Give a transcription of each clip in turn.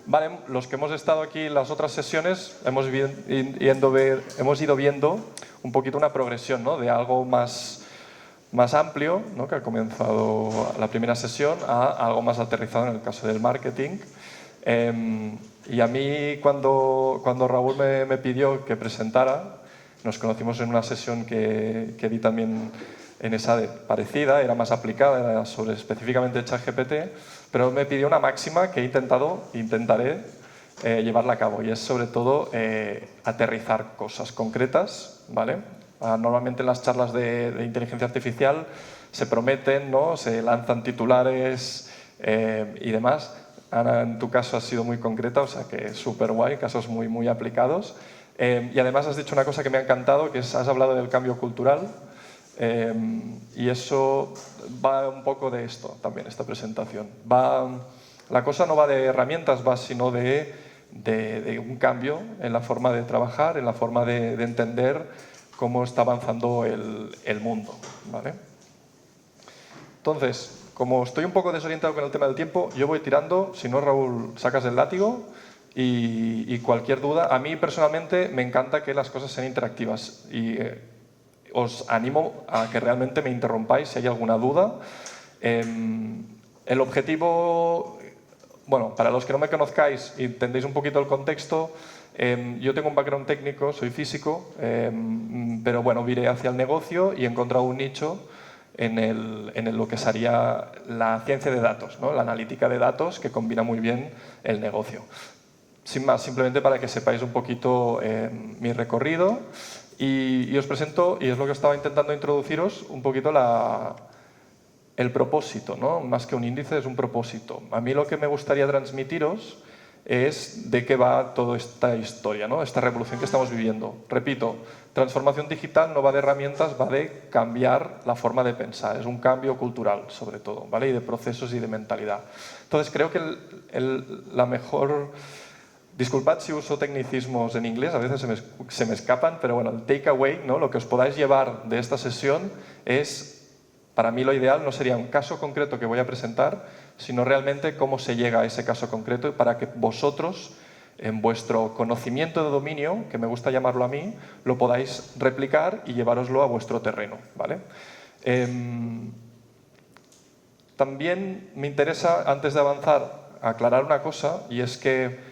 Vale, los que hemos estado aquí en las otras sesiones hemos ido viendo un poquito una progresión, ¿no? De algo más amplio, ¿no? Que ha comenzado la primera sesión, a algo más aterrizado en el caso del marketing. Y a mí cuando Raúl me pidió que presentara, nos conocimos en una sesión que di también en esa parecida, era más aplicada, era sobre específicamente ChatGPT, pero me pidió una máxima que intentaré llevarla a cabo, y es sobre todo aterrizar cosas concretas, ¿vale? Normalmente en las charlas de inteligencia artificial se prometen, ¿no? Se lanzan titulares y demás. Ana, en tu caso has sido muy concreta, o sea que súper guay, casos muy aplicados. Y además has dicho una cosa que me ha encantado, que es, has hablado del cambio cultural, y eso va un poco de esto también, esta presentación. La cosa no va de herramientas, va sino de un cambio en la forma de trabajar, en la forma de entender cómo está avanzando el mundo, ¿vale? Entonces, como estoy un poco desorientado con el tema del tiempo, yo voy tirando, si no, Raúl, sacas el látigo y cualquier duda. A mí personalmente me encanta que las cosas sean interactivas y os animo a que realmente me interrumpáis si hay alguna duda. El objetivo, bueno, para los que no me conozcáis y entendéis un poquito el contexto, yo tengo un background técnico, soy físico, pero bueno, viré hacia el negocio y he encontrado un nicho en lo que sería la ciencia de datos, ¿no? La analítica de datos, que combina muy bien el negocio. Sin más, simplemente para que sepáis un poquito mi recorrido y os presento, y es lo que estaba intentando introduciros, un poquito el propósito, ¿no? Más que un índice, es un propósito. A mí lo que me gustaría transmitiros es de qué va toda esta historia, ¿no? Esta revolución que estamos viviendo. Repito, transformación digital no va de herramientas, va de cambiar la forma de pensar. Es un cambio cultural, sobre todo, ¿vale? Y de procesos y de mentalidad. Entonces, creo que la mejor... Disculpad si uso tecnicismos en inglés, a veces se me escapan, pero bueno, el takeaway, ¿no? Lo que os podáis llevar de esta sesión es, para mí lo ideal no sería un caso concreto que voy a presentar, sino realmente cómo se llega a ese caso concreto para que vosotros, en vuestro conocimiento de dominio, que me gusta llamarlo a mí, lo podáis replicar y llevároslo a vuestro terreno, ¿vale? También me interesa, antes de avanzar, aclarar una cosa, y es que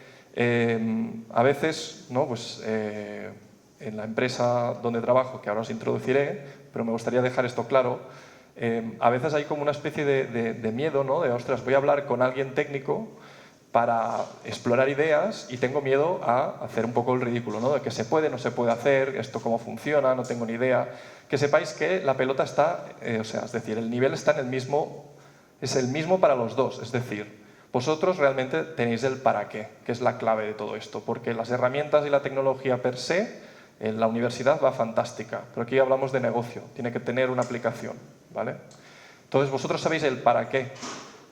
a veces, ¿no? Pues, en la empresa donde trabajo, que ahora os introduciré, pero me gustaría dejar esto claro, a veces hay como una especie de miedo, ¿no? De, ostras, voy a hablar con alguien técnico para explorar ideas y tengo miedo a hacer un poco el ridículo, ¿no? De que se puede, no se puede hacer, esto cómo funciona, no tengo ni idea. Que sepáis que la pelota está, o sea, es decir, el nivel está en el mismo, es el mismo para los dos, es decir, vosotros realmente tenéis el para qué, que es la clave de todo esto, porque las herramientas y la tecnología per se, en la universidad va fantástica, pero aquí hablamos de negocio, tiene que tener una aplicación, ¿vale? Entonces vosotros sabéis el para qué,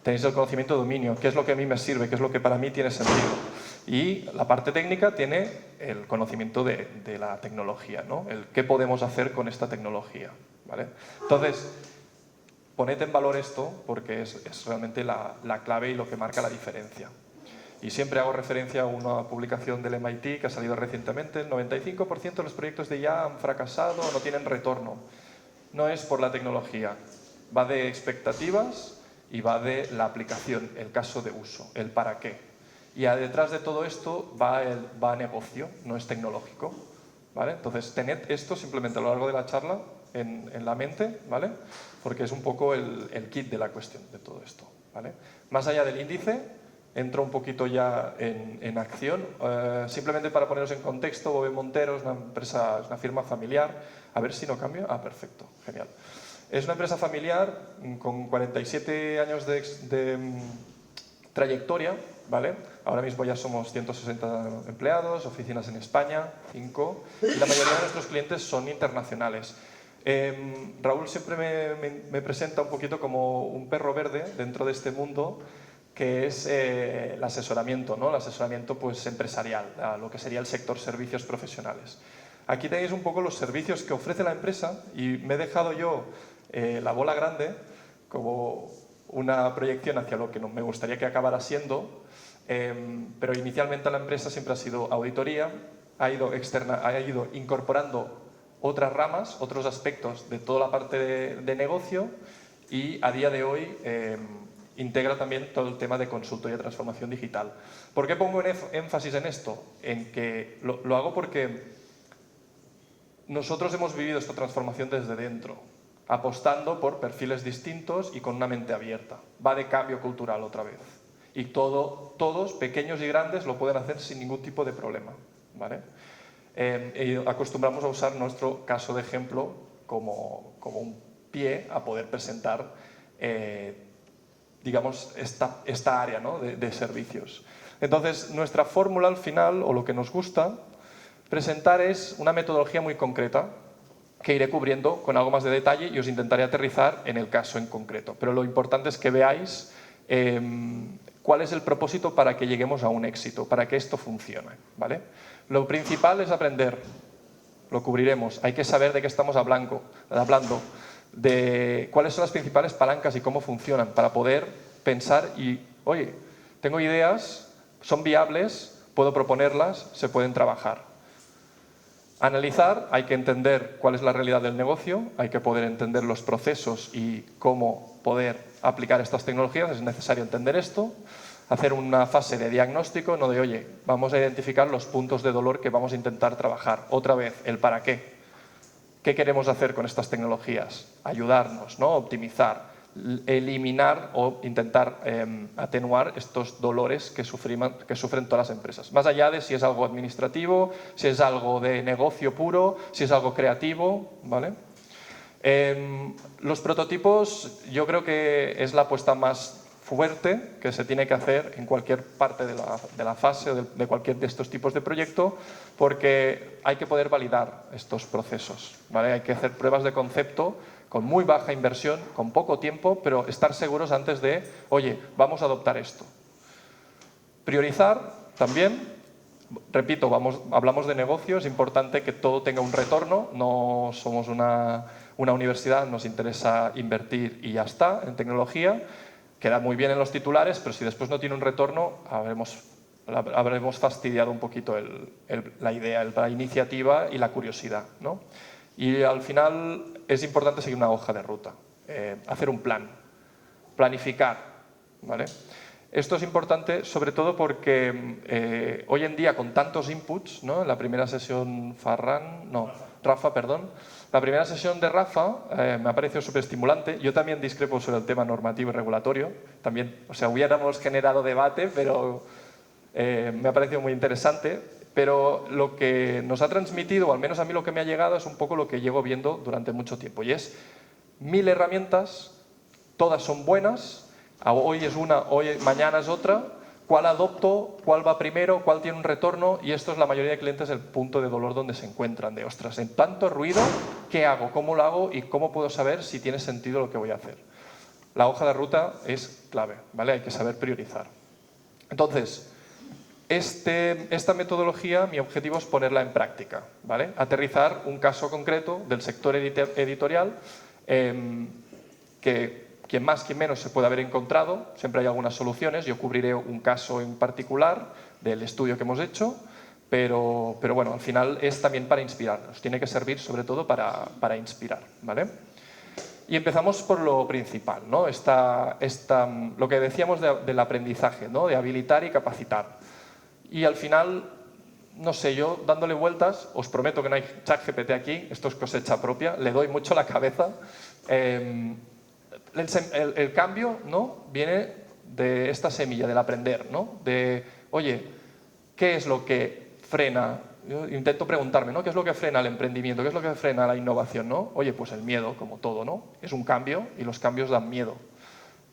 tenéis el conocimiento de dominio, qué es lo que a mí me sirve, qué es lo que para mí tiene sentido. Y la parte técnica tiene el conocimiento de la tecnología, ¿no? El qué podemos hacer con esta tecnología, ¿vale? Entonces, poned en valor esto porque es realmente la clave y lo que marca la diferencia. Y siempre hago referencia a una publicación del MIT que ha salido recientemente. El 95% de los proyectos de IA han fracasado o no tienen retorno. No es por la tecnología, va de expectativas y va de la aplicación, el caso de uso, el para qué. Y detrás de todo esto va negocio, no es tecnológico, ¿vale? Entonces, tened esto simplemente a lo largo de la charla en la mente, ¿vale? Porque es un poco el kit de la cuestión de todo esto, ¿vale? Más allá del índice, entro un poquito ya en acción. Simplemente para poneros en contexto, Bove Montero es una empresa, es una firma familiar. A ver si no cambia. Ah, perfecto, genial. Es una empresa familiar con 47 años de trayectoria, ¿vale? Ahora mismo ya somos 160 empleados, oficinas en España, 5, y la mayoría de nuestros clientes son internacionales. Raúl siempre me presenta un poquito como un perro verde dentro de este mundo, que es el asesoramiento, ¿no? El asesoramiento pues, empresarial, lo que sería el sector servicios profesionales. Aquí tenéis un poco los servicios que ofrece la empresa y me he dejado yo la bola grande como una proyección hacia lo que me gustaría que acabara siendo, Pero inicialmente la empresa siempre ha sido auditoría, ha ido incorporando otras ramas, otros aspectos de toda la parte de negocio y a día de hoy integra también todo el tema de consultoría y transformación digital. ¿Por qué pongo énfasis en esto? En que lo hago porque nosotros hemos vivido esta transformación desde dentro, apostando por perfiles distintos y con una mente abierta. Va de cambio cultural otra vez. Y todos, pequeños y grandes, lo pueden hacer sin ningún tipo de problema, ¿vale? Y acostumbramos a usar nuestro caso de ejemplo como un pie a poder presentar digamos, esta área, ¿no?, de servicios. Entonces, nuestra fórmula al final, o lo que nos gusta presentar, es una metodología muy concreta que iré cubriendo con algo más de detalle y os intentaré aterrizar en el caso en concreto. Pero lo importante es que veáis cuál es el propósito para que lleguemos a un éxito, para que esto funcione, ¿vale? Lo principal es aprender, lo cubriremos. Hay que saber de qué estamos hablando, de cuáles son las principales palancas y cómo funcionan, para poder pensar y, oye, tengo ideas, son viables, puedo proponerlas, se pueden trabajar. Analizar, hay que entender cuál es la realidad del negocio, hay que poder entender los procesos y cómo poder aplicar estas tecnologías, es necesario entender esto. Hacer una fase de diagnóstico, no de, oye, vamos a identificar los puntos de dolor que vamos a intentar trabajar. Otra vez, el para qué. ¿Qué queremos hacer con estas tecnologías? Ayudarnos, ¿no? Optimizar, eliminar o intentar atenuar estos dolores que sufren todas las empresas. Más allá de si es algo administrativo, si es algo de negocio puro, si es algo creativo, ¿vale? Los prototipos yo creo que es la apuesta más fuerte que se tiene que hacer en cualquier parte de la fase o de cualquier de estos tipos de proyecto, porque hay que poder validar estos procesos, ¿vale? Hay que hacer pruebas de concepto con muy baja inversión, con poco tiempo, pero estar seguros antes de, oye, vamos a adoptar esto. Priorizar también, repito, hablamos de negocio, es importante que todo tenga un retorno, no somos una universidad, nos interesa invertir y ya está en tecnología. Queda muy bien en los titulares, pero si después no tiene un retorno, habremos fastidiado un poquito la idea, la iniciativa y la curiosidad, ¿no? Y al final es importante seguir una hoja de ruta, hacer un plan, planificar, ¿vale? Esto es importante sobre todo porque hoy en día con tantos inputs, ¿no? En la primera sesión Rafa, perdón. La primera sesión de Rafa me ha parecido súper estimulante. Yo también discrepo sobre el tema normativo y regulatorio. También, o sea, hubiéramos generado debate, pero me ha parecido muy interesante. Pero lo que nos ha transmitido, o al menos a mí lo que me ha llegado, es un poco lo que llevo viendo durante mucho tiempo. Y es 1000 herramientas, todas son buenas, hoy es una, mañana es otra. ¿Cuál adopto? ¿Cuál va primero? ¿Cuál tiene un retorno? Y esto es la mayoría de clientes el punto de dolor donde se encuentran. De, ostras, en tanto ruido, ¿qué hago? ¿Cómo lo hago? ¿Y cómo puedo saber si tiene sentido lo que voy a hacer? La hoja de ruta es clave, ¿vale? Hay que saber priorizar. Entonces, esta metodología, mi objetivo es ponerla en práctica, ¿vale? Aterrizar un caso concreto del sector editorial que quien más, quien menos se puede haber encontrado, siempre hay algunas soluciones, yo cubriré un caso en particular del estudio que hemos hecho, pero bueno, al final es también para inspirarnos, tiene que servir sobre todo para inspirar, ¿vale? Y empezamos por lo principal, ¿no? Lo que decíamos del aprendizaje, ¿no? De habilitar y capacitar. Y al final, no sé, yo dándole vueltas, os prometo que no hay ChatGPT aquí, esto es cosecha propia, le doy mucho la cabeza. El cambio, ¿no? Viene de esta semilla, del aprender, ¿no? De, oye, ¿qué es lo que frena? Yo intento preguntarme, ¿no? ¿Qué es lo que frena el emprendimiento? ¿Qué es lo que frena la innovación, ¿no? Oye, pues el miedo, como todo, ¿no? Es un cambio y los cambios dan miedo.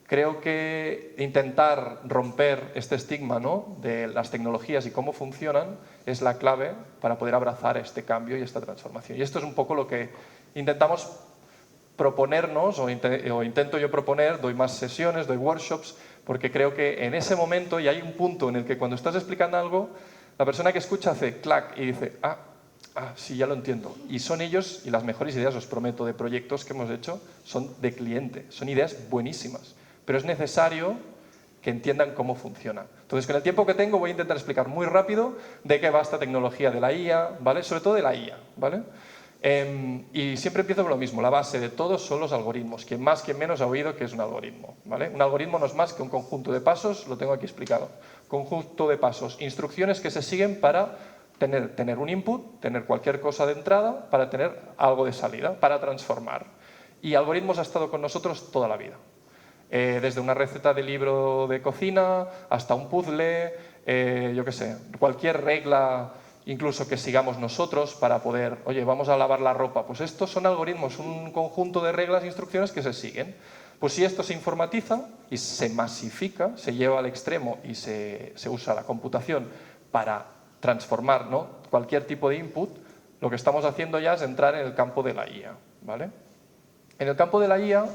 Creo que intentar romper este estigma, ¿no? De las tecnologías y cómo funcionan es la clave para poder abrazar este cambio y esta transformación. Y esto es un poco lo que intentamos proponernos, o intento yo proponer, doy más sesiones, doy workshops, porque creo que en ese momento, y hay un punto en el que cuando estás explicando algo, la persona que escucha hace clac y dice, sí, ya lo entiendo. Y son ellos, y las mejores ideas, os prometo, de proyectos que hemos hecho, son de cliente, son ideas buenísimas. Pero es necesario que entiendan cómo funciona. Entonces, con el tiempo que tengo voy a intentar explicar muy rápido de qué va esta tecnología de la IA, ¿vale? Sobre todo de la IA, ¿vale? Y siempre empiezo con lo mismo, la base de todo son los algoritmos. Quien más, quien menos ha oído que es un algoritmo, ¿vale? Un algoritmo no es más que un conjunto de pasos, lo tengo aquí explicado. Conjunto de pasos, instrucciones que se siguen para tener un input, tener cualquier cosa de entrada, para tener algo de salida, para transformar. Y algoritmos ha estado con nosotros toda la vida. Desde una receta de libro de cocina hasta un puzzle, yo qué sé, cualquier regla incluso que sigamos nosotros para poder, oye, vamos a lavar la ropa. Pues estos son algoritmos, un conjunto de reglas e instrucciones que se siguen. Pues si esto se informatiza y se masifica, se lleva al extremo y se usa la computación para transformar, ¿no?, cualquier tipo de input, lo que estamos haciendo ya es entrar en el campo de la IA, ¿vale? En el campo de la IA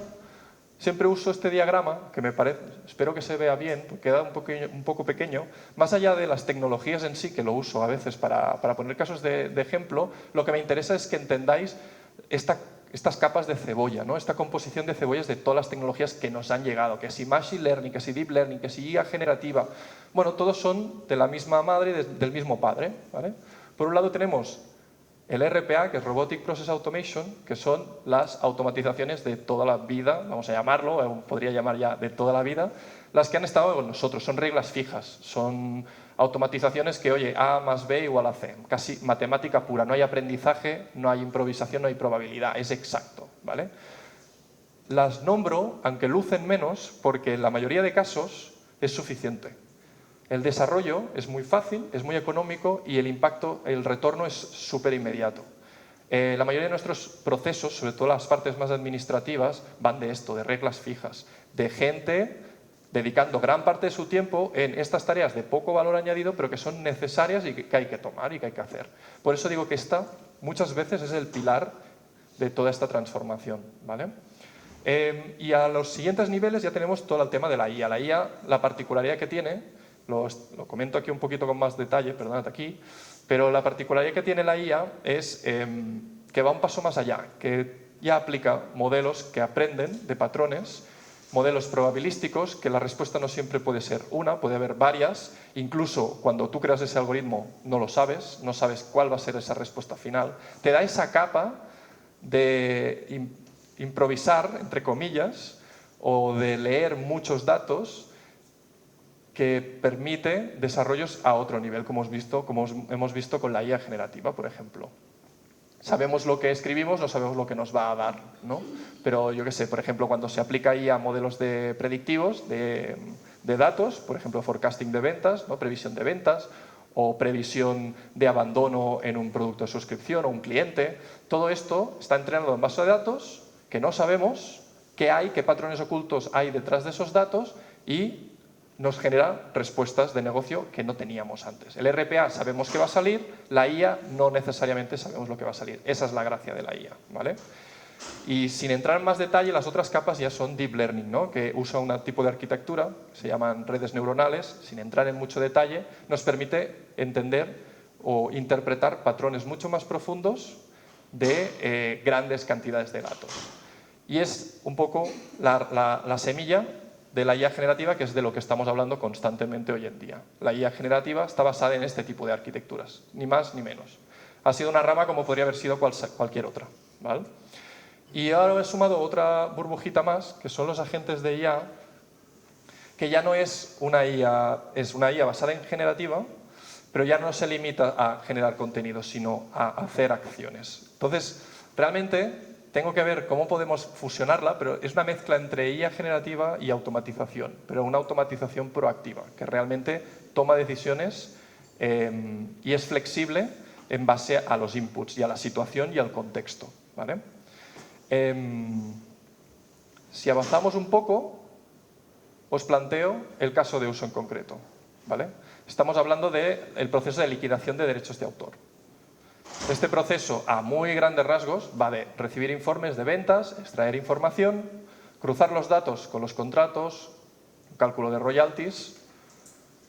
siempre uso este diagrama, que me parece, espero que se vea bien, porque queda un poco pequeño. Más allá de las tecnologías en sí, que lo uso a veces para poner casos de ejemplo, lo que me interesa es que entendáis estas capas de cebolla, ¿no? Esta composición de cebollas de todas las tecnologías que nos han llegado, que si Machine Learning, que si Deep Learning, que si IA generativa. Bueno, todos son de la misma madre, del mismo padre, ¿vale? Por un lado tenemos el RPA, que es Robotic Process Automation, que son las automatizaciones de toda la vida, vamos a llamarlo, podría llamar ya de toda la vida, las que han estado con nosotros, son reglas fijas, son automatizaciones que, oye, A más B igual a C, casi matemática pura, no hay aprendizaje, no hay improvisación, no hay probabilidad, es exacto, ¿vale? Las nombro, aunque lucen menos, porque en la mayoría de casos es suficiente. El desarrollo es muy fácil, es muy económico y el impacto, el retorno es súper inmediato. La mayoría de nuestros procesos, sobre todo las partes más administrativas, van de esto, de reglas fijas, de gente dedicando gran parte de su tiempo en estas tareas de poco valor añadido, pero que son necesarias y que hay que tomar y que hay que hacer. Por eso digo que esta muchas veces es el pilar de toda esta transformación, ¿vale? Y a los siguientes niveles ya tenemos todo el tema de la IA. La IA, la particularidad que tiene, lo comento aquí un poquito con más detalle, perdonad aquí, pero la particularidad que tiene la IA es que va un paso más allá, que ya aplica modelos que aprenden de patrones, modelos probabilísticos, que la respuesta no siempre puede ser una, puede haber varias, incluso cuando tú creas ese algoritmo no lo sabes, no sabes cuál va a ser esa respuesta final, te da esa capa de improvisar, entre comillas, o de leer muchos datos que permite desarrollos a otro nivel, como hemos visto con la IA generativa, por ejemplo. Sabemos lo que escribimos, no sabemos lo que nos va a dar, ¿no? Pero yo qué sé, por ejemplo, cuando se aplica IA a modelos predictivos de datos, por ejemplo, forecasting de ventas, ¿no?, previsión de ventas, o previsión de abandono en un producto de suscripción o un cliente, todo esto está entrenado en base de datos que no sabemos qué hay, qué patrones ocultos hay detrás de esos datos y nos genera respuestas de negocio que no teníamos antes. El RPA sabemos que va a salir, la IA no necesariamente sabemos lo que va a salir. Esa es la gracia de la IA, ¿vale? Y sin entrar en más detalle, las otras capas ya son Deep Learning, ¿no?, que usa un tipo de arquitectura, se llaman redes neuronales, sin entrar en mucho detalle, nos permite entender o interpretar patrones mucho más profundos de grandes cantidades de datos. Y es un poco la semilla de la IA generativa, que es de lo que estamos hablando constantemente hoy en día. La IA generativa está basada en este tipo de arquitecturas, ni más ni menos. Ha sido una rama como podría haber sido cualquier otra, ¿vale? Y ahora he sumado otra burbujita más, que son los agentes de IA, que ya no es una IA, es una IA basada en generativa, pero ya no se limita a generar contenido, sino a hacer acciones. Entonces, realmente tengo que ver cómo podemos fusionarla, pero es una mezcla entre IA generativa y automatización, pero una automatización proactiva, que realmente toma decisiones y es flexible en base a los inputs y a la situación y al contexto, ¿vale? Si avanzamos un poco, os planteo el caso de uso en concreto, ¿vale? Estamos hablando del proceso de liquidación de derechos de autor. Este proceso, a muy grandes rasgos, va de recibir informes de ventas, extraer información, cruzar los datos con los contratos, cálculo de royalties,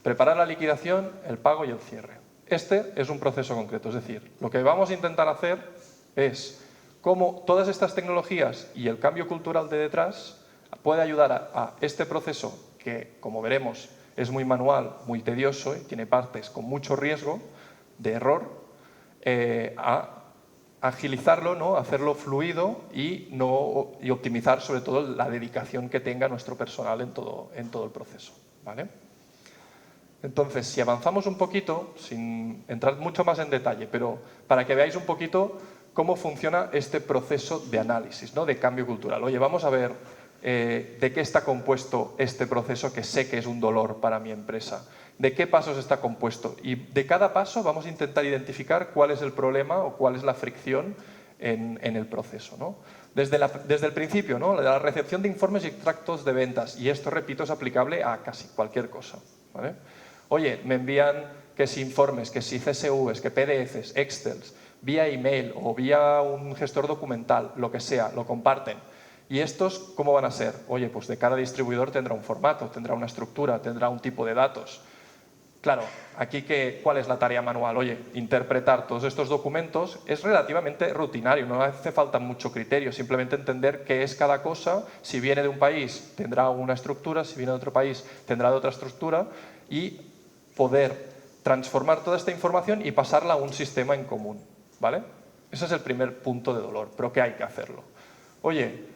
preparar la liquidación, el pago y el cierre. Este es un proceso concreto, es decir, lo que vamos a intentar hacer es cómo todas estas tecnologías y el cambio cultural de detrás puede ayudar a este proceso que, como veremos, es muy manual, muy tedioso y tiene partes con mucho riesgo de error, a agilizarlo, ¿no? Hacerlo fluido y optimizar sobre todo la dedicación que tenga nuestro personal en todo el proceso, ¿vale? Entonces, si avanzamos un poquito, sin entrar mucho más en detalle, pero para que veáis un poquito cómo funciona este proceso de análisis, ¿no? De cambio cultural. Oye, vamos a ver de qué está compuesto este proceso que sé que es un dolor para mi empresa. ¿De qué pasos está compuesto? Y de cada paso vamos a intentar identificar cuál es el problema o cuál es la fricción en el proceso, ¿no? Desde el principio, ¿no? La recepción de informes y extractos de ventas. Y esto, repito, es aplicable a casi cualquier cosa, ¿vale? Oye, me envían que si informes, que si CSVs, que PDFs, Excels, vía email o vía un gestor documental, lo que sea, lo comparten. ¿Y estos cómo van a ser? Oye, pues de cada distribuidor tendrá un formato, tendrá una estructura, tendrá un tipo de datos. Claro, aquí ¿cuál es la tarea manual? Oye, interpretar todos estos documentos es relativamente rutinario, no hace falta mucho criterio, simplemente entender qué es cada cosa, si viene de un país tendrá una estructura, si viene de otro país tendrá de otra estructura y poder transformar toda esta información y pasarla a un sistema en común, ¿vale? Ese es el primer punto de dolor, pero que hay que hacerlo. Oye,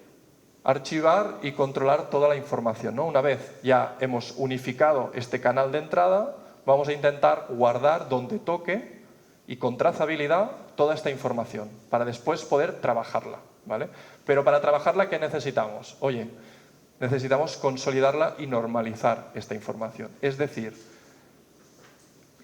archivar y controlar toda la información, ¿no? Una vez ya hemos unificado este canal de entrada, vamos a intentar guardar donde toque y con trazabilidad toda esta información para después poder trabajarla, ¿vale? Pero para trabajarla, ¿qué necesitamos? Oye, necesitamos consolidarla y normalizar esta información. Es decir,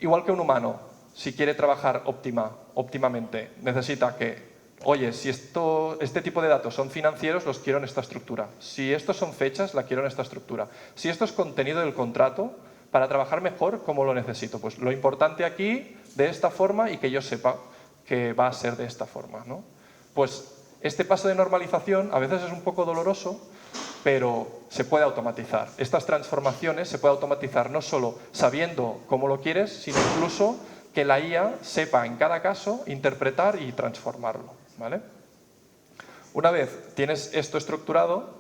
igual que un humano, si quiere trabajar óptimamente, necesita que, oye, si este tipo de datos son financieros, los quiero en esta estructura. Si estos son fechas, la quiero en esta estructura. Si esto es contenido del contrato, para trabajar mejor, ¿cómo lo necesito? Pues lo importante aquí, de esta forma, y que yo sepa que va a ser de esta forma, ¿no? Pues este paso de normalización a veces es un poco doloroso, pero se puede automatizar. Estas transformaciones se puede automatizar no solo sabiendo cómo lo quieres, sino incluso que la IA sepa en cada caso interpretar y transformarlo, ¿vale? Una vez tienes esto estructurado,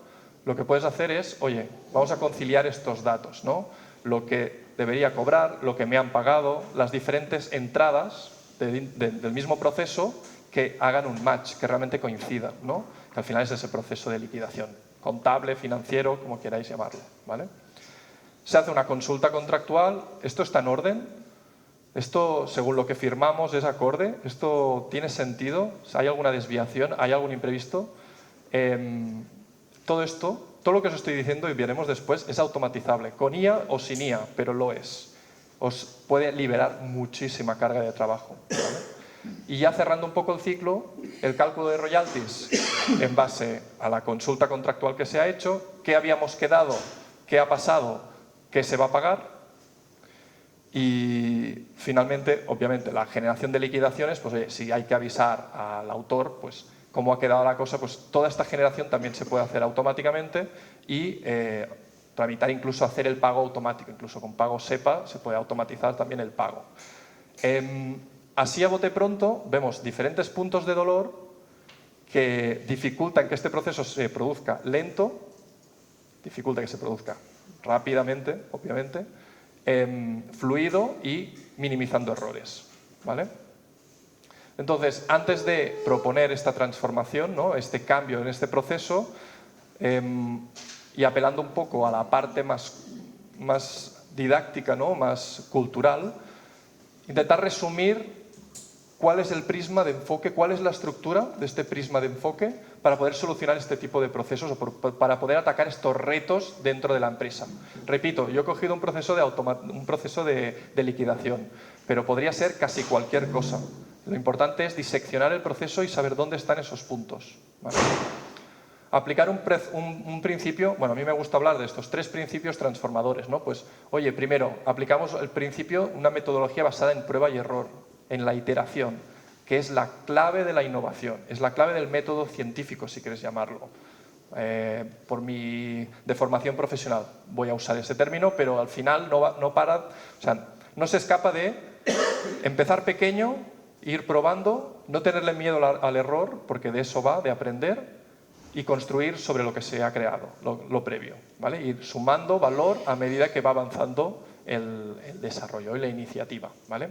lo que puedes hacer es, oye, vamos a conciliar estos datos, ¿no? Lo que debería cobrar, lo que me han pagado, las diferentes entradas del mismo proceso que hagan un match, que realmente coincidan, ¿no? Que al final es ese proceso de liquidación, contable, financiero, como queráis llamarlo, ¿vale? Se hace una consulta contractual, ¿esto está en orden? ¿Esto, según lo que firmamos, es acorde? ¿Esto tiene sentido? ¿Hay alguna desviación? ¿Hay algún imprevisto? Todo esto, todo lo que os estoy diciendo y veremos después, es automatizable, con IA o sin IA, pero lo es. Os puede liberar muchísima carga de trabajo, ¿vale? Y ya cerrando un poco el ciclo, el cálculo de royalties en base a la consulta contractual que se ha hecho, qué habíamos quedado, qué ha pasado, qué se va a pagar. Y finalmente, obviamente, la generación de liquidaciones, pues oye, si hay que avisar al autor, pues cómo ha quedado la cosa, pues toda esta generación también se puede hacer automáticamente y tramitar, incluso hacer el pago automático, incluso con pago SEPA se puede automatizar también el pago. Así a bote pronto vemos diferentes puntos de dolor que dificultan que este proceso se produzca lento, dificulta que se produzca rápidamente, obviamente, fluido y minimizando errores, ¿vale? Entonces, antes de proponer esta transformación, ¿no? Este cambio en este proceso, y apelando un poco a la parte más didáctica, ¿no? Más cultural, intentar resumir cuál es el prisma de enfoque, cuál es la estructura de este prisma de enfoque para poder solucionar este tipo de procesos o para poder atacar estos retos dentro de la empresa. Repito, yo he cogido un proceso de liquidación, pero podría ser casi cualquier cosa. Lo importante es diseccionar el proceso y saber dónde están esos puntos, ¿vale? Aplicar un principio, bueno, a mí me gusta hablar de estos 3 principios transformadores, ¿no? Pues, oye, primero, aplicamos el principio, una metodología basada en prueba y error, en la iteración, que es la clave de la innovación, es la clave del método científico, si quieres llamarlo. Por mi deformación profesional voy a usar ese término, pero al final no se escapa de empezar pequeño, ir probando, no tenerle miedo al error, porque de eso va, de aprender, y construir sobre lo que se ha creado, lo previo, ¿vale? Ir sumando valor a medida que va avanzando el desarrollo y la iniciativa, ¿vale?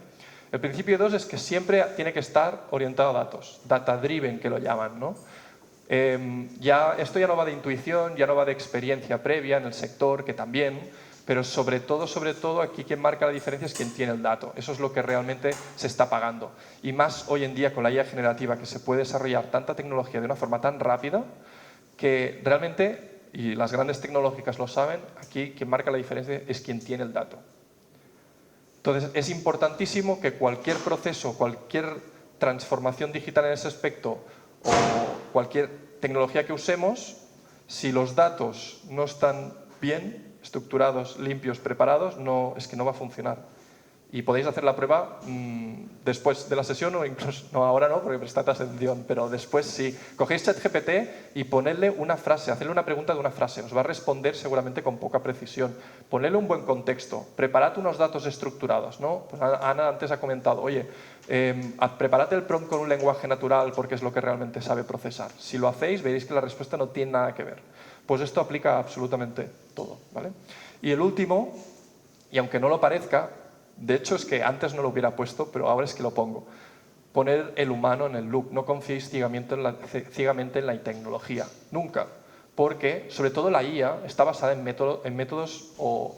El principio 2 es que siempre tiene que estar orientado a datos, data-driven que lo llaman, ¿no? Esto ya no va de intuición, ya no va de experiencia previa en el sector, que también, pero sobre todo, aquí quien marca la diferencia es quien tiene el dato. Eso es lo que realmente se está pagando. Y más hoy en día con la IA generativa, que se puede desarrollar tanta tecnología de una forma tan rápida, que realmente, y las grandes tecnológicas lo saben, aquí quien marca la diferencia es quien tiene el dato. Entonces, es importantísimo que cualquier proceso, cualquier transformación digital en ese aspecto o cualquier tecnología que usemos, si los datos no están bien estructurados, limpios, preparados, es que no va a funcionar. Y podéis hacer la prueba después de la sesión o incluso, no ahora no, porque prestad atención, pero después sí. Cogéis ChatGPT y ponedle una frase, hacedle una pregunta de una frase. Os va a responder seguramente con poca precisión. Ponedle un buen contexto. Preparad unos datos estructurados, ¿no? Pues Ana antes ha comentado, oye, preparad el prompt con un lenguaje natural porque es lo que realmente sabe procesar. Si lo hacéis, veréis que la respuesta no tiene nada que ver. Pues esto aplica absolutamente todo, ¿vale? Y el último, y aunque no lo parezca, de hecho es que antes no lo hubiera puesto, pero ahora es que lo pongo. Poner el humano en el loop. No confiéis ciegamente en la tecnología. Nunca. Porque, sobre todo la IA, está basada en métodos o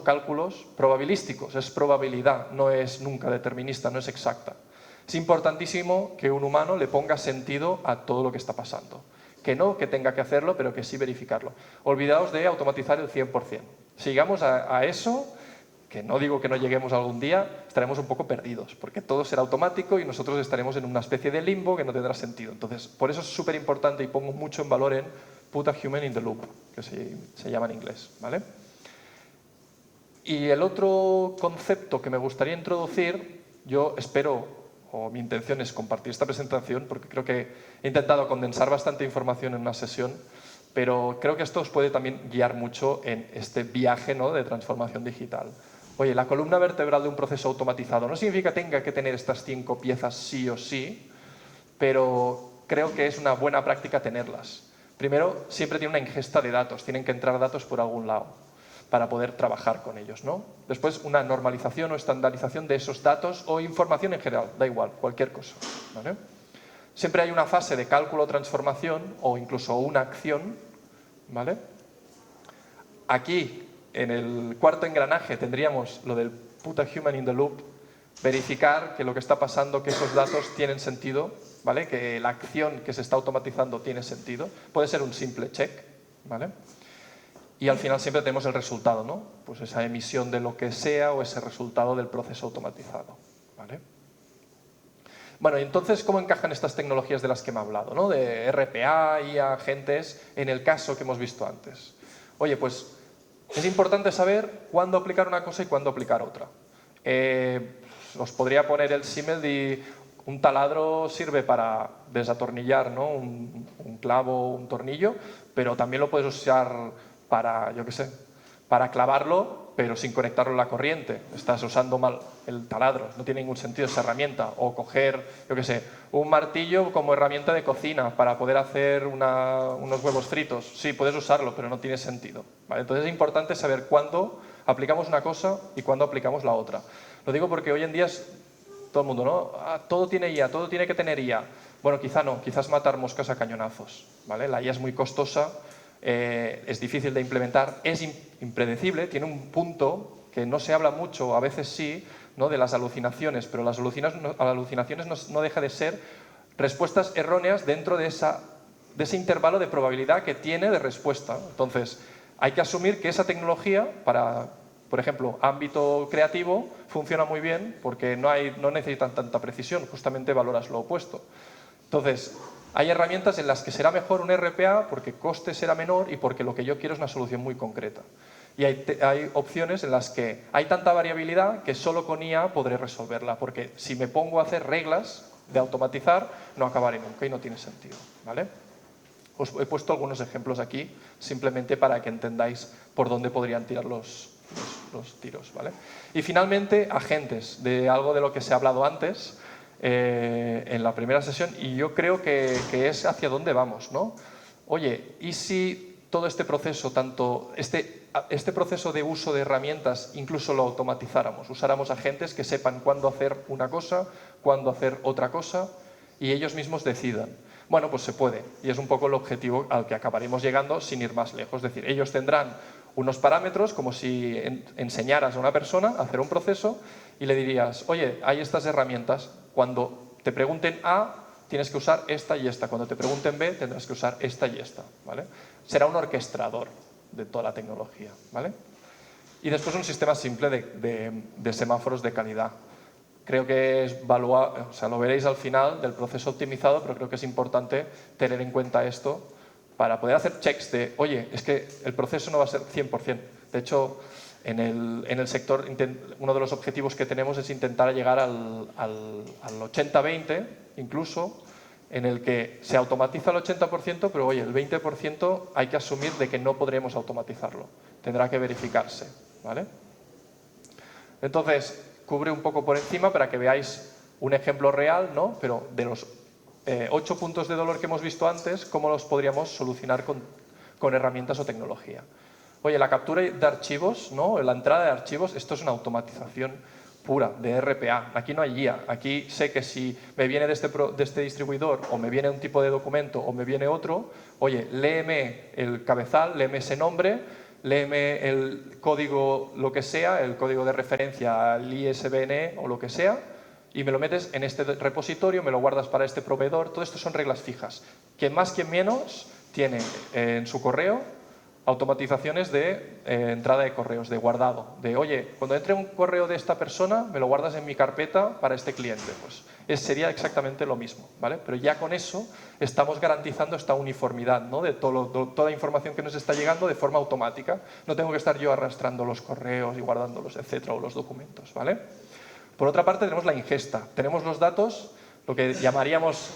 cálculos probabilísticos. Es probabilidad, no es nunca determinista, no es exacta. Es importantísimo que un humano le ponga sentido a todo lo que está pasando. Que no que tenga que hacerlo, pero que sí verificarlo. Olvidaos de automatizar el 100%. Si llegamos a eso, que no digo que no lleguemos algún día, estaremos un poco perdidos, porque todo será automático y nosotros estaremos en una especie de limbo que no tendrá sentido. Entonces, por eso es súper importante y pongo mucho en valor en put a human in the loop, que se llama en inglés, ¿vale? Y el otro concepto que me gustaría introducir, yo espero, o mi intención es compartir esta presentación, porque creo que he intentado condensar bastante información en una sesión, pero creo que esto os puede también guiar mucho en este viaje, ¿no?, de transformación digital. Oye, la columna vertebral de un proceso automatizado no significa que tenga que tener estas 5 piezas sí o sí, pero creo que es una buena práctica tenerlas. Primero, siempre tiene una ingesta de datos, tienen que entrar datos por algún lado para poder trabajar con ellos, ¿no? Después, una normalización o estandarización de esos datos o información en general, da igual, cualquier cosa, ¿vale? Siempre hay una fase de cálculo o transformación o incluso una acción, ¿vale? Aquí, en el cuarto engranaje, tendríamos lo del put a human in the loop, verificar que lo que está pasando, que esos datos tienen sentido, ¿vale? Que la acción que se está automatizando tiene sentido. Puede ser un simple check, ¿vale? Y al final siempre tenemos el resultado, ¿no? Pues esa emisión de lo que sea o ese resultado del proceso automatizado, ¿vale? Bueno, y entonces, ¿cómo encajan estas tecnologías de las que me he hablado, ¿no? De RPA y agentes en el caso que hemos visto antes. Oye, pues es importante saber cuándo aplicar una cosa y cuándo aplicar otra. Os podría poner el símil de un taladro sirve para desatornillar, ¿no?, un clavo, un tornillo, pero también lo puedes usar para, yo qué sé, para clavarlo, pero sin conectarlo a la corriente. Estás usando mal el taladro, no tiene ningún sentido esa herramienta. O coger, yo qué sé, un martillo como herramienta de cocina para poder hacer unos huevos fritos. Sí, puedes usarlo, pero no tiene sentido, ¿vale? Entonces es importante saber cuándo aplicamos una cosa y cuándo aplicamos la otra. Lo digo porque hoy en día es todo el mundo, ¿no? Todo tiene IA, todo tiene que tener IA. Bueno, quizá no, quizás matar moscas a cañonazos, ¿vale? La IA es muy costosa, es difícil de implementar, es impredecible, tiene un punto que no se habla mucho, a veces sí, ¿no?, de las alucinaciones, pero las alucinaciones no deja de ser respuestas erróneas dentro de ese intervalo de probabilidad que tiene de respuesta. Entonces, hay que asumir que esa tecnología para, por ejemplo, ámbito creativo, funciona muy bien porque no necesitan tanta precisión, justamente valoras lo opuesto. Entonces, hay herramientas en las que será mejor un RPA porque coste será menor y porque lo que yo quiero es una solución muy concreta. Y hay opciones en las que hay tanta variabilidad que solo con IA podré resolverla, porque si me pongo a hacer reglas de automatizar, no acabaré nunca y no tiene sentido, ¿vale? Os he puesto algunos ejemplos aquí, simplemente para que entendáis por dónde podrían tirar los tiros, ¿vale? Y finalmente, agentes, de algo de lo que se ha hablado antes. en la primera sesión y yo creo que es hacia dónde vamos, ¿no? Oye, ¿y si todo este proceso, tanto este proceso de uso de herramientas, incluso lo automatizáramos? Usáramos agentes que sepan cuándo hacer una cosa, cuándo hacer otra cosa y ellos mismos decidan. Bueno, pues se puede y es un poco el objetivo al que acabaremos llegando sin ir más lejos. Es decir, ellos tendrán unos parámetros como si enseñaras a una persona a hacer un proceso y le dirías, oye, hay estas herramientas, cuando te pregunten A, tienes que usar esta y esta, cuando te pregunten B, tendrás que usar esta y esta, ¿vale? Será un orquestador de toda la tecnología, ¿vale? Y después un sistema simple de semáforos de calidad. Creo que es o sea, lo veréis al final del proceso optimizado, pero creo que es importante tener en cuenta esto para poder hacer checks de, oye, es que el proceso no va a ser 100%. De hecho, en el sector, uno de los objetivos que tenemos es intentar llegar al 80-20, incluso, en el que se automatiza el 80%, pero oye, el 20% hay que asumir de que no podremos automatizarlo. Tendrá que verificarse, ¿vale? Entonces, cubre un poco por encima para que veáis un ejemplo real, ¿no? Pero de los 8 puntos de dolor que hemos visto antes, ¿cómo los podríamos solucionar con herramientas o tecnología? Oye, la captura de archivos, ¿no? La entrada de archivos, esto es una automatización pura, de RPA. Aquí no hay guía. Aquí sé que si me viene de este distribuidor o me viene un tipo de documento o me viene otro, oye, léeme el cabezal, léeme ese nombre, léeme el código, lo que sea, el código de referencia, el ISBN o lo que sea, y me lo metes en este repositorio, me lo guardas para este proveedor. Todo esto son reglas fijas. Quien más, quien menos, tiene en su correo automatizaciones de entrada de correos, de guardado. De, oye, cuando entre un correo de esta persona, me lo guardas en mi carpeta para este cliente. Pues sería exactamente lo mismo, ¿vale? Pero ya con eso estamos garantizando esta uniformidad, ¿no? De toda la información que nos está llegando de forma automática. No tengo que estar yo arrastrando los correos y guardándolos, etcétera, o los documentos, ¿vale? Por otra parte, tenemos la ingesta. Tenemos los datos, lo que llamaríamos,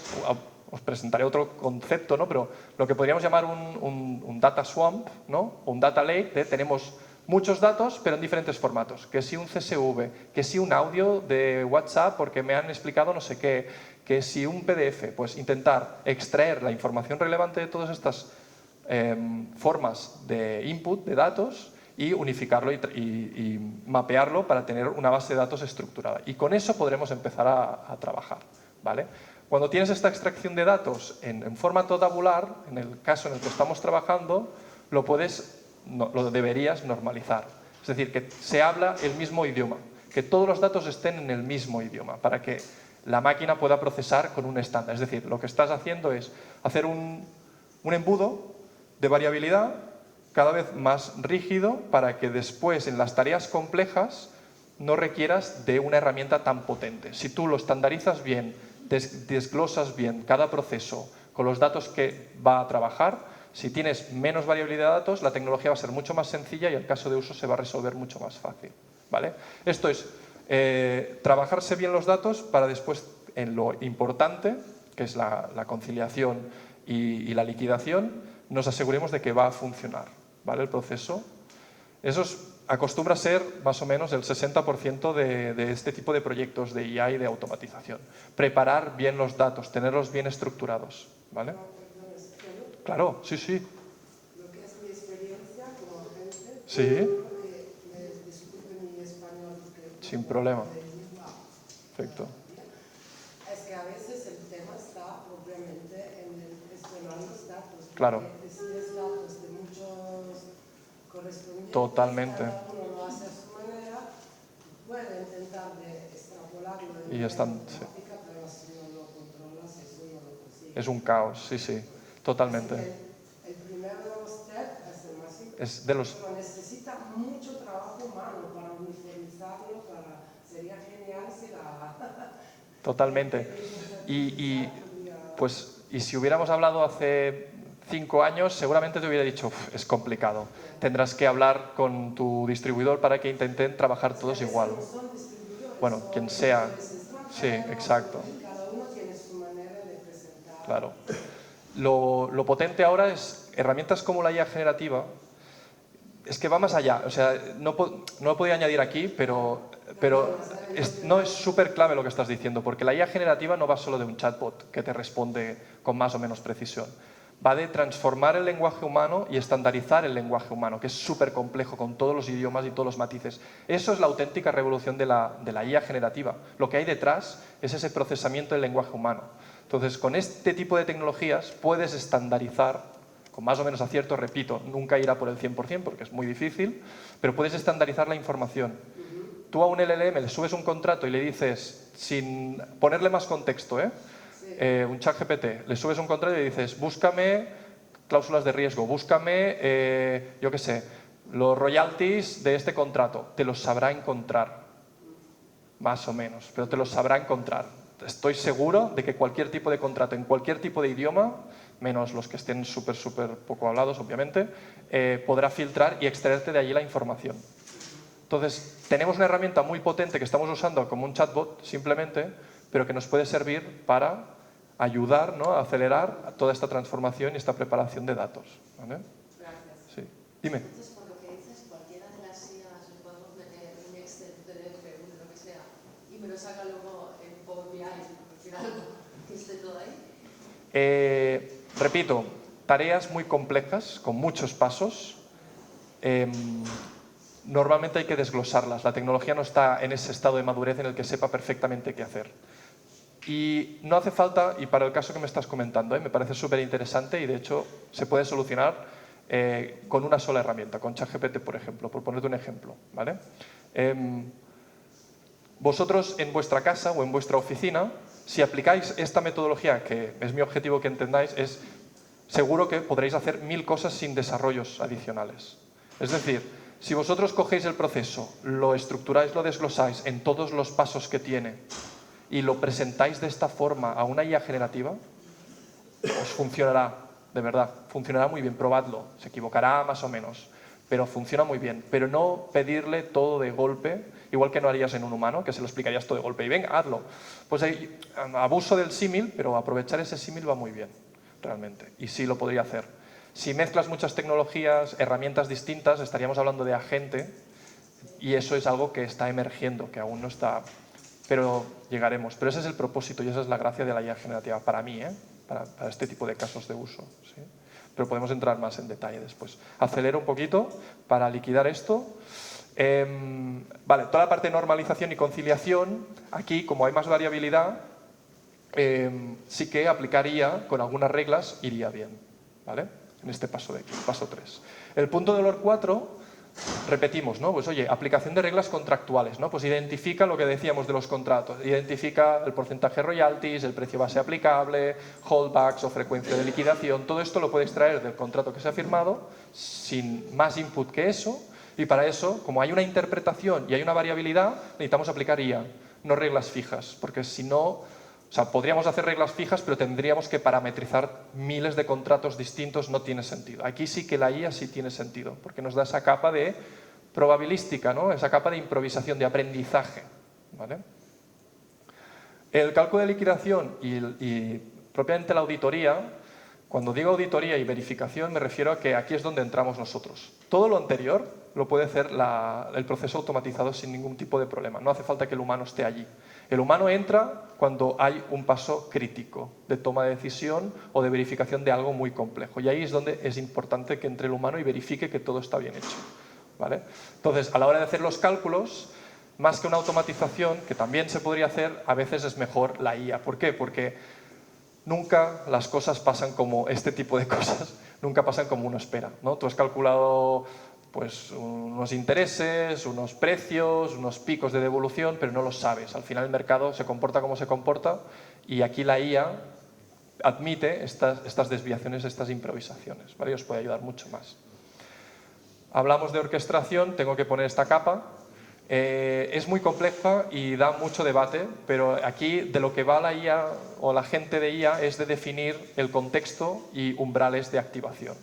os presentaré otro concepto, ¿no? Pero lo que podríamos llamar un data swamp, ¿no? O un data lake, tenemos muchos datos, pero en diferentes formatos. Que si un CSV, que si un audio de WhatsApp porque me han explicado no sé qué, que si un PDF, pues intentar extraer la información relevante de todas estas formas de input, de datos, y unificarlo y mapearlo para tener una base de datos estructurada. Y con eso podremos empezar a trabajar, ¿vale? Cuando tienes esta extracción de datos en formato tabular, en el caso en el que estamos trabajando, lo deberías normalizar. Es decir, que se habla el mismo idioma, que todos los datos estén en el mismo idioma, para que la máquina pueda procesar con un estándar. Es decir, lo que estás haciendo es hacer un embudo de variabilidad cada vez más rígido para que después en las tareas complejas no requieras de una herramienta tan potente. Si tú lo estandarizas bien, desglosas bien cada proceso con los datos que va a trabajar, si tienes menos variabilidad de datos, la tecnología va a ser mucho más sencilla y el caso de uso se va a resolver mucho más fácil, ¿vale? Esto es trabajarse bien los datos para después, en lo importante, que es la conciliación y la liquidación, nos aseguremos de que va a funcionar, ¿vale? El proceso. Eso acostumbra a ser más o menos el 60% de este tipo de proyectos de IA y de automatización. Preparar bien los datos, tenerlos bien estructurados, ¿vale? Claro, sí, sí. Lo que es mi experiencia como agente, Sí, disculpe mi español, sin problema. Perfecto. es que a veces el tema está obviamente en el gestionar los datos. Claro. Recibes datos de muchos correspondientes. Totalmente. Cada uno lo hace a su manera, puede intentar de extrapolarlo de Y manera están, sí. automática, pero si no lo controlas, eso no lo consigue. Es un caos, sí, sí. Totalmente. El primer de los step es el más importante. Es de los... Pero necesita mucho trabajo humano para uniformizarlo, sería genial si la... Totalmente. Y si hubiéramos hablado hace 5 años, seguramente te hubiera dicho, es complicado. Tendrás que hablar con tu distribuidor para que intenten trabajar todos igual. Bueno, quien sea. Sí, exacto. Cada uno tiene su manera de presentar. Claro. Lo potente ahora es herramientas como la IA generativa. es que va más allá. O sea, no lo podía añadir aquí, pero no, es súper clave lo que estás diciendo, porque la IA generativa no va solo de un chatbot que te responde con más o menos precisión. Va de transformar el lenguaje humano y estandarizar el lenguaje humano, que es súper complejo, con todos los idiomas y todos los matices. Eso es la auténtica revolución de la IA generativa. Lo que hay detrás es ese procesamiento del lenguaje humano. Entonces, con este tipo de tecnologías puedes estandarizar, con más o menos acierto, repito, nunca irá por el 100% porque es muy difícil, pero puedes estandarizar la información. Tú a un LLM le subes un contrato y le dices, sin ponerle más contexto, un ChatGPT, le subes un contrato y le dices, búscame cláusulas de riesgo, búscame, yo qué sé, los royalties de este contrato. Te los sabrá encontrar, más o menos, pero te los sabrá encontrar. Estoy seguro de que cualquier tipo de contrato, en cualquier tipo de idioma, menos los que estén súper poco hablados, obviamente, podrá filtrar y extraerte de allí la información. Entonces, tenemos una herramienta muy potente que estamos usando como un chatbot, simplemente, pero que nos puede servir para ayudar, ¿no?, a acelerar toda esta transformación y esta preparación de datos. ¿Vale? Gracias. Sí. Dime. Entonces, por lo que dices, cualquiera de las IAs le podemos meter un Excel, un PDF, lo que sea, y me lo saca luego en Power BI, por decir algo, que esté todo ahí. Repito, tareas muy complejas, con muchos pasos. Normalmente hay que desglosarlas. La tecnología no está en ese estado de madurez en el que sepa perfectamente qué hacer. Y no hace falta, y para el caso que me estás comentando, me parece súper interesante y de hecho se puede solucionar con una sola herramienta, con ChatGPT, por ejemplo, por ponerte un ejemplo. ¿Vale? Vosotros en vuestra casa o en vuestra oficina, si aplicáis esta metodología, que es mi objetivo que entendáis, es seguro que podréis hacer 1000 cosas sin desarrollos adicionales. Es decir, si vosotros cogéis el proceso, lo estructuráis, lo desglosáis en todos los pasos que tiene y lo presentáis de esta forma a una IA generativa, os funcionará, de verdad, funcionará muy bien, probadlo, se equivocará más o menos, pero funciona muy bien. Pero no pedirle todo de golpe, igual que no harías en un humano, que se lo explicarías todo de golpe y venga, hazlo. Pues hay abuso del símil, pero aprovechar ese símil va muy bien, realmente, y sí lo podría hacer. Si mezclas muchas tecnologías, herramientas distintas, estaríamos hablando de agente y eso es algo que está emergiendo, que aún no está, pero llegaremos. Pero ese es el propósito y esa es la gracia de la IA generativa para mí, para este tipo de casos de uso. ¿Sí? Pero podemos entrar más en detalle después. Acelero un poquito para liquidar esto. Vale, toda la parte de normalización y conciliación, aquí como hay más variabilidad, sí que aplicaría con algunas reglas, iría bien. ¿Vale? En este paso de aquí, paso 3. El punto de dolor 4, repetimos, ¿no? Pues oye, aplicación de reglas contractuales, ¿no? Pues identifica lo que decíamos de los contratos, identifica el porcentaje de royalties, el precio base aplicable, holdbacks o frecuencia de liquidación, todo esto lo puede extraer del contrato que se ha firmado sin más input que eso, y para eso, como hay una interpretación y hay una variabilidad, necesitamos aplicar IA, no reglas fijas, porque si no, o sea, podríamos hacer reglas fijas, pero tendríamos que parametrizar miles de contratos distintos, no tiene sentido. Aquí sí que la IA sí tiene sentido, porque nos da esa capa de probabilística, ¿no? Esa capa de improvisación, de aprendizaje. ¿Vale? El cálculo de liquidación y propiamente la auditoría, cuando digo auditoría y verificación me refiero a que aquí es donde entramos nosotros. Todo lo anterior lo puede hacer el proceso automatizado sin ningún tipo de problema, no hace falta que el humano esté allí. El humano entra cuando hay un paso crítico de toma de decisión o de verificación de algo muy complejo. Y ahí es donde es importante que entre el humano y verifique que todo está bien hecho. ¿Vale? Entonces, a la hora de hacer los cálculos, más que una automatización, que también se podría hacer, a veces es mejor la IA. ¿Por qué? Porque nunca las cosas pasan como este tipo de cosas, nunca pasan como uno espera, ¿no? Tú has calculado pues unos intereses, unos precios, unos picos de devolución, pero no lo sabes. Al final el mercado se comporta como se comporta y aquí la IA admite estas desviaciones, estas improvisaciones, ¿vale? Y os puede ayudar mucho más. Hablamos de orquestación, tengo que poner esta capa. Es muy compleja y da mucho debate, pero aquí de lo que va la IA o la gente de IA es de definir el contexto y umbrales de activación.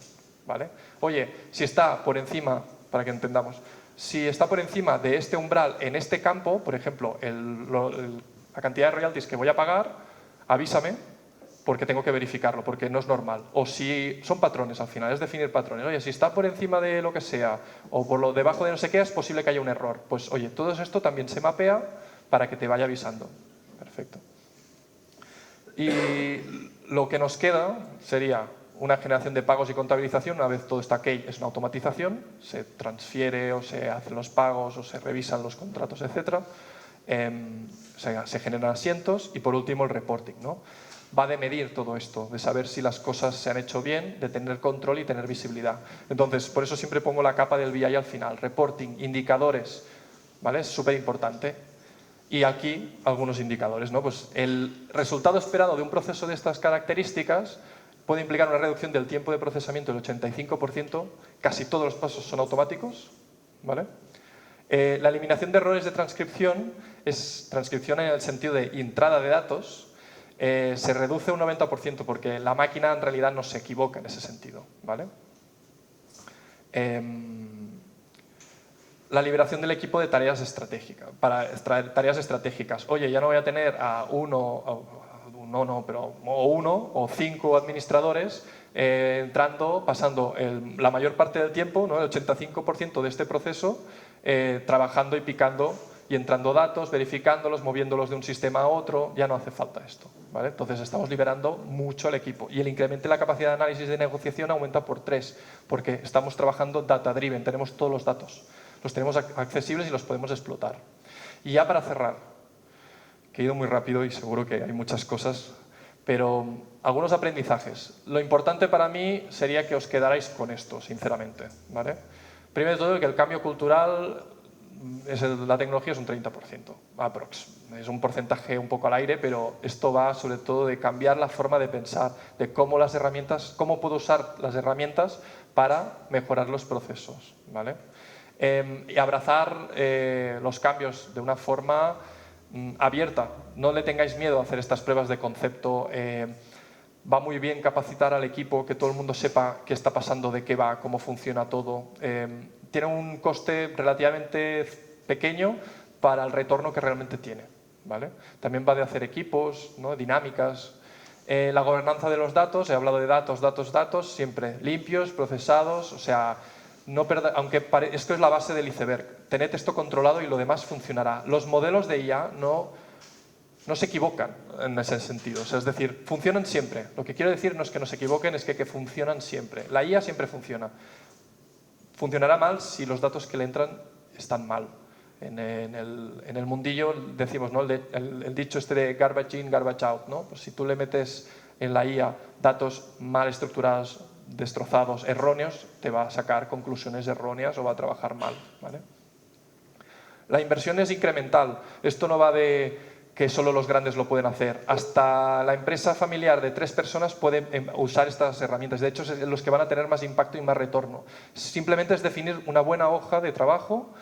¿Vale? Oye, si está por encima, para que entendamos, si está por encima de este umbral en este campo, por ejemplo, la cantidad de royalties que voy a pagar, avísame porque tengo que verificarlo, porque no es normal. O si son patrones al final, es definir patrones. Oye, si está por encima de lo que sea o por lo debajo de no sé qué, es posible que haya un error. Pues oye, todo esto también se mapea para que te vaya avisando. Perfecto. Y lo que nos queda sería una generación de pagos y contabilización. Una vez todo está ok, es una automatización. Se transfiere o se hacen los pagos o se revisan los contratos, etc. Se generan asientos y por último el reporting, ¿no? Va de medir todo esto, de saber si las cosas se han hecho bien, de tener control y tener visibilidad. Entonces, por eso siempre pongo la capa del BI al final. Reporting, indicadores, ¿vale? Es súper importante. Y aquí algunos indicadores, ¿no? Pues el resultado esperado de un proceso de estas características puede implicar una reducción del tiempo de procesamiento del 85%, casi todos los pasos son automáticos, ¿vale? La eliminación de errores de transcripción es transcripción en el sentido de entrada de datos, se reduce un 90% porque la máquina en realidad no se equivoca en ese sentido, ¿vale? La liberación del equipo de tareas estratégicas, para tareas estratégicas. Oye, ya no voy a tener a uno o 5 administradores entrando, pasando la mayor parte del tiempo, ¿no? El 85% de este proceso, trabajando y picando y entrando datos, verificándolos, moviéndolos de un sistema a otro. Ya no hace falta esto, ¿vale? Entonces estamos liberando mucho el equipo y el incremento de la capacidad de análisis y de negociación aumenta por 3, porque estamos trabajando data driven, tenemos todos los datos, los tenemos accesibles y los podemos explotar. Y ya para cerrar, que he ido muy rápido y seguro que hay muchas cosas, pero algunos aprendizajes. Lo importante para mí sería que os quedarais con esto, sinceramente, ¿vale? Primero de todo, que el cambio cultural, la tecnología es un 30%, aprox. Es un porcentaje un poco al aire, pero esto va sobre todo de cambiar la forma de pensar, de cómo puedo usar las herramientas para mejorar los procesos, ¿vale? Y abrazar los cambios de una forma abierta. No le tengáis miedo a hacer estas pruebas de concepto. Va muy bien capacitar al equipo, que todo el mundo sepa qué está pasando, de qué va, cómo funciona todo. Tiene un coste relativamente pequeño para el retorno que realmente tiene, ¿vale? También va de hacer equipos, ¿no? Dinámicas. La gobernanza de los datos, he hablado de datos, siempre limpios, procesados, o sea, aunque esto es la base del iceberg. Tened esto controlado y lo demás funcionará. Los modelos de IA no se equivocan en ese sentido. O sea, es decir, funcionan siempre. Lo que quiero decir no es que no se equivoquen, es que funcionan siempre. La IA siempre funciona. Funcionará mal si los datos que le entran están mal. En el mundillo decimos, ¿no? el dicho este de garbage in, garbage out, ¿no? Pues si tú le metes en la IA datos mal estructurados, destrozados, erróneos, te va a sacar conclusiones erróneas o va a trabajar mal, ¿vale? La inversión es incremental. Esto no va de que solo los grandes lo pueden hacer. Hasta la empresa familiar de 3 personas puede usar estas herramientas. De hecho, es los que van a tener más impacto y más retorno. Simplemente es definir una buena hoja de trabajo,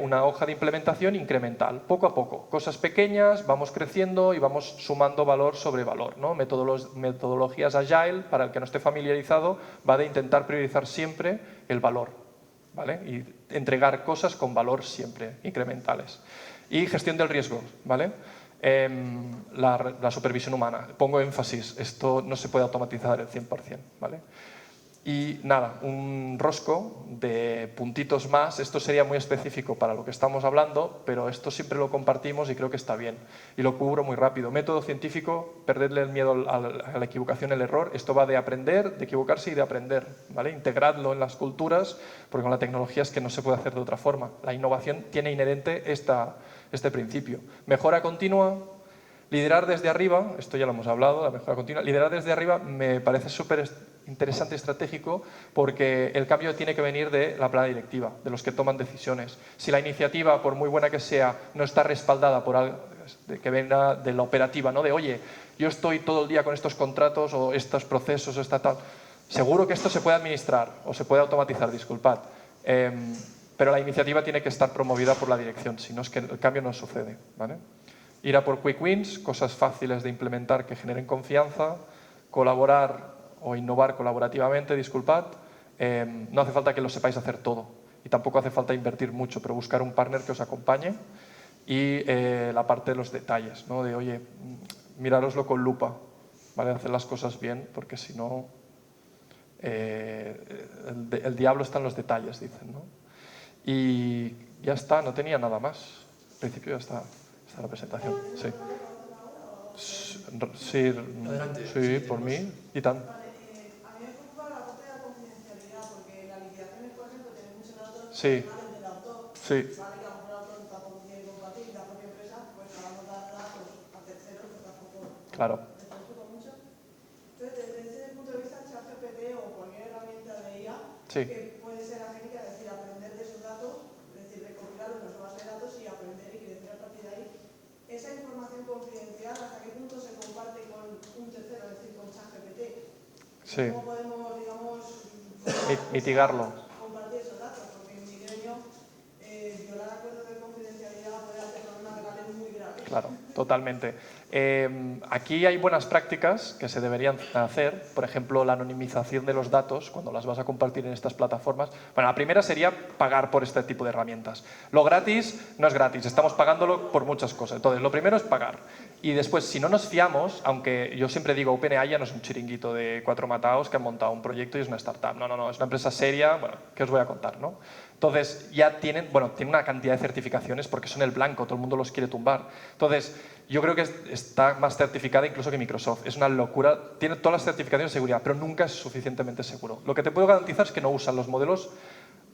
una hoja de implementación incremental, poco a poco. Cosas pequeñas, vamos creciendo y vamos sumando valor sobre valor, ¿no? Metodologías agile, para el que no esté familiarizado, va de intentar priorizar siempre el valor, ¿vale? Y entregar cosas con valor siempre, incrementales. Y gestión del riesgo, ¿vale? La supervisión humana. Pongo énfasis, esto no se puede automatizar el 100%, ¿vale? Y nada, un rosco de puntitos más. Esto sería muy específico para lo que estamos hablando, pero esto siempre lo compartimos y creo que está bien. Y lo cubro muy rápido. Método científico, perderle el miedo a la equivocación, el error. Esto va de aprender, de equivocarse y de aprender, ¿vale? Integradlo en las culturas, porque con la tecnología es que no se puede hacer de otra forma. La innovación tiene inherente este principio. Mejora continua. Liderar desde arriba, esto ya lo hemos hablado, la mejora continua. Liderar desde arriba me parece súper interesante y estratégico porque el cambio tiene que venir de la plana directiva, de los que toman decisiones. Si la iniciativa, por muy buena que sea, no está respaldada por algo que venga de la operativa, ¿no? De, oye, yo estoy todo el día con estos contratos o estos procesos o esta tal. Seguro que esto se puede administrar o se puede automatizar, disculpad. Pero la iniciativa tiene que estar promovida por la dirección, si no es que el cambio no sucede, ¿vale? Ir a por quick wins, cosas fáciles de implementar que generen confianza, colaborar o innovar colaborativamente, disculpad. No hace falta que lo sepáis hacer todo y tampoco hace falta invertir mucho, pero buscar un partner que os acompañe y la parte de los detalles, ¿no? De, oye, mirároslo con lupa, ¿vale? Hacer las cosas bien, porque si no, el diablo está en los detalles, dicen, ¿no? Y ya está, no tenía nada más. En principio ya está la presentación. Sí. Sí, Adelante. sí, por mí y tan. Vale, a mí me preocupa la parte de la confidencialidad, porque las liquidaciones, por ejemplo, tienen muchos datos Sí. personales del autor. Sí. Vale, que a lo mejor el autor tampoco quiere compartir, la propia empresa, pues para no dar datos a terceros, pues tampoco. Claro. ¿Me preocupa mucho? Entonces, desde ese punto de vista, ChatGPT o cualquier herramienta de IA, Sí. que puede ser agénica, es decir, aprender de esos datos, es decir, recopilarlos en una base de datos y aprender y crecer a partir de ahí. Esa información confidencial, ¿hasta qué punto se comparte con un tercero, es decir, con ChatGPT? Sí. ¿Cómo podemos, digamos, Mitigarlo. compartir esos datos? Porque en mi gremio, violar acuerdos de confidencialidad puede hacer problemas legales muy graves. Claro, totalmente. Aquí hay buenas prácticas que se deberían hacer, por ejemplo, la anonimización de los datos cuando las vas a compartir en estas plataformas. Bueno, la primera sería pagar por este tipo de herramientas. Lo gratis no es gratis, estamos pagándolo por muchas cosas. Entonces, lo primero es pagar. Y después, si no nos fiamos, aunque yo siempre digo, OpenAI ya no es un chiringuito de 4 mataos que han montado un proyecto y es una startup. No, no, no, es una empresa seria, bueno, ¿qué os voy a contar, no? Entonces, ya tienen una cantidad de certificaciones porque son el blanco, todo el mundo los quiere tumbar. Entonces, yo creo que está más certificada incluso que Microsoft. Es una locura, tiene todas las certificaciones de seguridad, pero nunca es suficientemente seguro. Lo que te puedo garantizar es que no usan los modelos,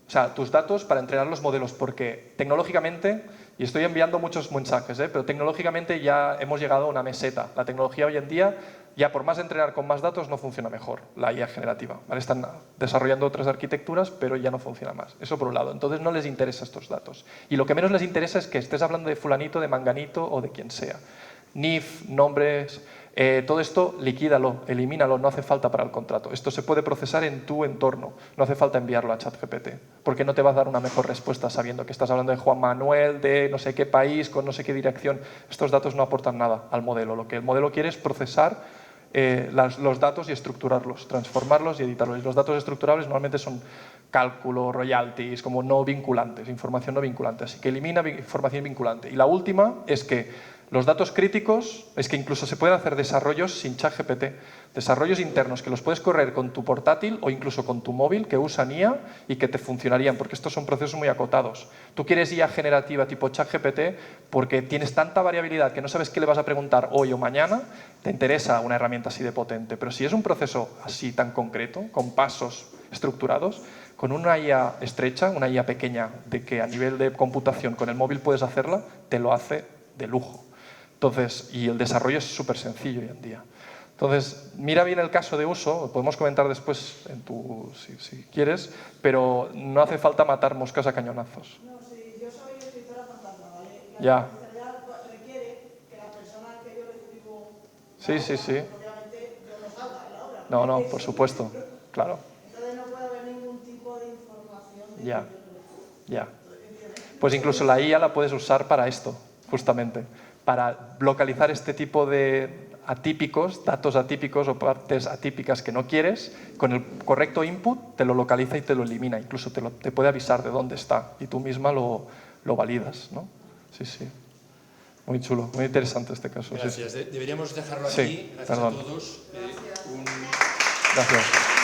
o sea, tus datos para entrenar los modelos, porque tecnológicamente, y estoy enviando muchos mensajes, pero tecnológicamente ya hemos llegado a una meseta. La tecnología hoy en día, ya por más entrenar con más datos, no funciona mejor, la IA generativa. ¿Vale? Están desarrollando otras arquitecturas, pero ya no funciona más. Eso por un lado. Entonces no les interesa estos datos. Y lo que menos les interesa es que estés hablando de fulanito, de manganito o de quien sea. NIF, nombres, todo esto liquídalo, elimínalo, no hace falta para el contrato. Esto se puede procesar en tu entorno, no hace falta enviarlo a ChatGPT, porque no te va a dar una mejor respuesta sabiendo que estás hablando de Juan Manuel, de no sé qué país, con no sé qué dirección. Estos datos no aportan nada al modelo. Lo que el modelo quiere es procesar los datos y estructurarlos, transformarlos y editarlos. Y los datos estructurables normalmente son cálculo, royalties, como no vinculantes, información no vinculante. Así que elimina información vinculante. Y la última es que los datos críticos, es que incluso se pueden hacer desarrollos sin ChatGPT, desarrollos internos que los puedes correr con tu portátil o incluso con tu móvil que usan IA y que te funcionarían, porque estos son procesos muy acotados. Tú quieres IA generativa tipo ChatGPT porque tienes tanta variabilidad que no sabes qué le vas a preguntar hoy o mañana, te interesa una herramienta así de potente. Pero si es un proceso así tan concreto, con pasos estructurados, con una IA estrecha, una IA pequeña, de que a nivel de computación con el móvil puedes hacerla, te lo hace de lujo. Entonces, y el desarrollo es súper sencillo hoy en día. Entonces, mira bien el caso de uso, lo podemos comentar después si quieres, pero no hace falta matar moscas a cañonazos. No, sí, yo soy escritora fantasma, ¿vale? Ya. La confidencialidad requiere que la persona que yo le escribo, Sí. obviamente yo no salga en la obra. No, por supuesto, claro. Entonces no puede haber ningún tipo de información de Ya. que yo no le Ya. Pues incluso la IA la puedes usar para esto, justamente, para localizar este tipo de atípicos, datos atípicos o partes atípicas que no quieres, con el correcto input te lo localiza y te lo elimina, incluso te puede avisar de dónde está y tú misma lo validas, ¿no? Sí. Muy chulo, muy interesante este caso. Gracias. Sí. Deberíamos dejarlo Sí, aquí. Gracias perdón. a todos. Gracias.